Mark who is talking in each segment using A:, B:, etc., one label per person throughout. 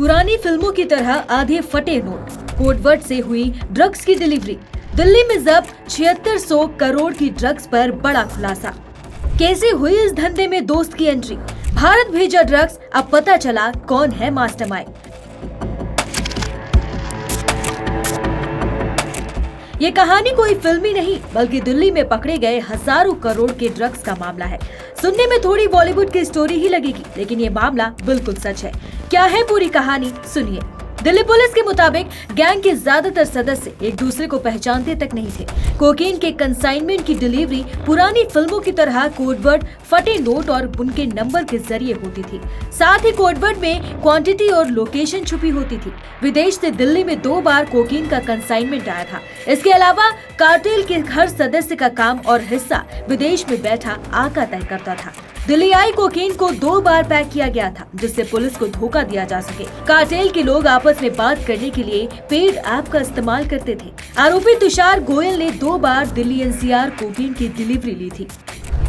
A: पुरानी फिल्मों की तरह आधे फटे नोट, कोडवर्ड से हुई ड्रग्स की डिलीवरी। दिल्ली में जब्त 7600 करोड़ की ड्रग्स पर बड़ा खुलासा। कैसे हुई इस धंधे में दोस्त की एंट्री? भारत भेजा ड्रग्स, अब पता चला कौन है मास्टरमाइंड। ये कहानी कोई फिल्मी नहीं बल्कि दिल्ली में पकड़े गए हजारों करोड़ के ड्रग्स का मामला है। सुनने में थोड़ी बॉलीवुड की स्टोरी ही लगेगी, लेकिन ये मामला बिल्कुल सच है। क्या है पूरी कहानी, सुनिए। दिल्ली पुलिस के मुताबिक गैंग के ज्यादातर सदस्य एक दूसरे को पहचानते तक नहीं थे। कोकीन के कंसाइनमेंट की डिलीवरी पुरानी फिल्मों की तरह कोडवर्ड, फटे नोट और उनके नंबर के जरिए होती थी। साथ ही कोडवर्ड में क्वांटिटी और लोकेशन छुपी होती थी। विदेश से दिल्ली में 2 बार कोकीन का कंसाइनमेंट आया था। इसके अलावा कार्टेल के हर सदस्य का काम और हिस्सा विदेश में बैठा आका तय करता था। दिल्ली आई कोकीन को 2 बार पैक किया गया था, जिससे पुलिस को धोखा दिया जा सके। कार्टेल के लोग आपस में बात करने के लिए पेड ऐप का इस्तेमाल करते थे। आरोपी तुषार गोयल ने 2 बार दिल्ली एनसीआर कोकीन की डिलीवरी ली थी।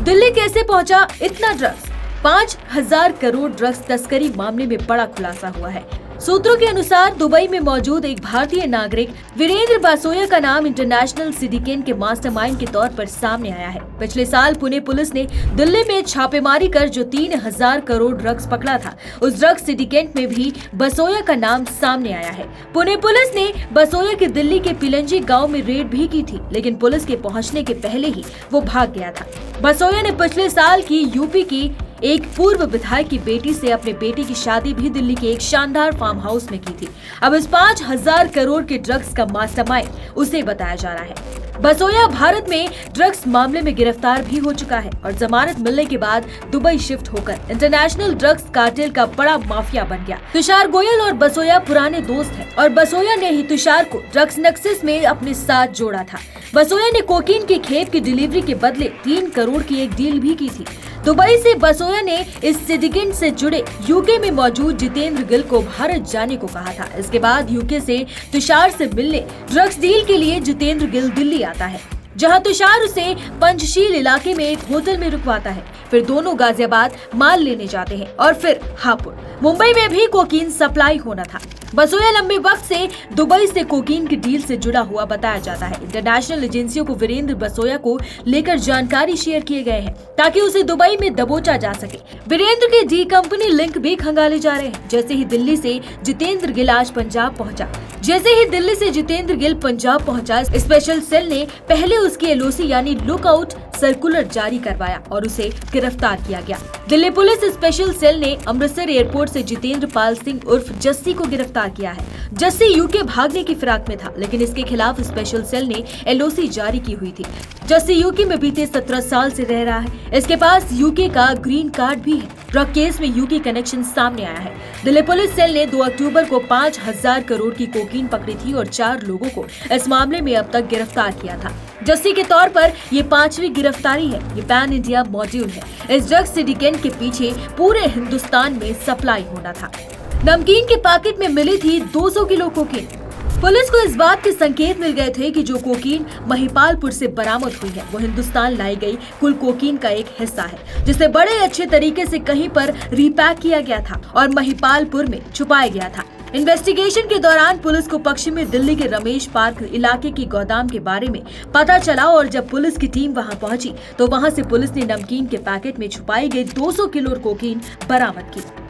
A: दिल्ली कैसे पहुंचा इतना ड्रग्स? 5000 करोड़ ड्रग्स तस्करी मामले में बड़ा खुलासा हुआ है। सूत्रों के अनुसार दुबई में मौजूद एक भारतीय नागरिक वीरेंद्र बासोया का नाम इंटरनेशनल सिंडिकेट के मास्टरमाइंड के तौर पर सामने आया है। पिछले साल पुणे पुलिस ने दिल्ली में छापेमारी कर जो 3000 करोड़ ड्रग्स पकड़ा था, उस ड्रग्स सिंडिकेट में भी बासोया का नाम सामने आया है। पुणे पुलिस ने बासोया के दिल्ली के पिलंजी गाँव में रेड भी की थी, लेकिन पुलिस के पहुँचने के पहले ही वो भाग गया था। बासोया ने पिछले साल की यूपी की एक पूर्व विधायक की बेटी से अपने बेटे की शादी भी दिल्ली के एक शानदार फार्म हाउस में की थी। अब इस 5000 करोड़ के ड्रग्स का मास्टरमाइंड उसे बताया जा रहा है। बासोया भारत में ड्रग्स मामले में गिरफ्तार भी हो चुका है और जमानत मिलने के बाद दुबई शिफ्ट होकर इंटरनेशनल ड्रग्स कार्टेल का बड़ा माफिया बन गया। तुषार गोयल और बासोया पुराने दोस्त हैं और बासोया ने ही तुषार को ड्रग्स नक्सस में अपने साथ जोड़ा था। बासोया ने कोकीन की खेप की डिलीवरी के बदले 3 करोड़ की एक डील भी की थी। दुबई से बासोया ने इस सिंडिकेट से जुड़े यूके में मौजूद जितेंद्र गिल को भारत जाने को कहा था। इसके बाद यूके से तुषार से मिलने ड्रग्स डील के लिए जितेंद्र गिल दिल्ली आता है, जहां तुषार उसे पंचशील इलाके में एक होटल में रुकवाता है। फिर दोनों गाजियाबाद माल लेने जाते हैं और फिर हापुड़, मुंबई में भी कोकीन सप्लाई होना था। बासोया लंबे वक्त से दुबई से कोकीन की डील से जुड़ा हुआ बताया जाता है। इंटरनेशनल एजेंसियों को वीरेंद्र बासोया को लेकर जानकारी शेयर किए गए हैं ताकि उसे दुबई में दबोचा जा सके। वीरेंद्र के डी कंपनी लिंक भी खंगाले जा रहे हैं। जैसे ही दिल्ली से जितेंद्र गिल पंजाब पहुंचा, स्पेशल सेल ने पहले उसकी एलओसी यानी लुकआउट सर्कुलर जारी करवाया और उसे गिरफ्तार किया गया। दिल्ली पुलिस स्पेशल सेल ने अमृतसर एयरपोर्ट से जितेंद्र पाल सिंह उर्फ जस्सी को गिरफ्तार किया है। जस्सी यूके भागने की फिराक में था, लेकिन इसके खिलाफ स्पेशल सेल ने एलओसी जारी की हुई थी। जस्सी यूके में बीते 17 साल से रह रहा है। इसके पास यूके का ग्रीन कार्ड भी है। ड्रग केस में यूके कनेक्शन सामने आया है। दिल्ली पुलिस सेल ने 2 अक्टूबर को 5000 करोड़ की कोकीन पकड़ी थी और 4 लोगों को इस मामले में अब तक गिरफ्तार किया था। जस्सी के तौर पर ये 5वीं गिरफ्तारी है। ये पैन इंडिया मॉड्यूल है। इस ड्रग सिंडिकेट के पीछे पूरे हिंदुस्तान में सप्लाई होना था। नमकीन के पैकेट में मिली थी 200 किलो कोकीन। पुलिस को इस बात के संकेत मिल गए थे कि जो कोकीन महिपालपुर से बरामद हुई है, वो हिंदुस्तान लाई गई कुल कोकीन का एक हिस्सा है, जिसे बड़े अच्छे तरीके से कहीं पर रीपैक किया गया था और महिपालपुर में छुपाया गया था। इन्वेस्टिगेशन के दौरान पुलिस को पश्चिमी दिल्ली के रमेश पार्क इलाके की गोदाम के बारे में पता चला और जब पुलिस की टीम वहां पहुंची तो वहां से पुलिस ने नमकीन के पैकेट में छुपाई गई 200 किलो कोकीन बरामद की।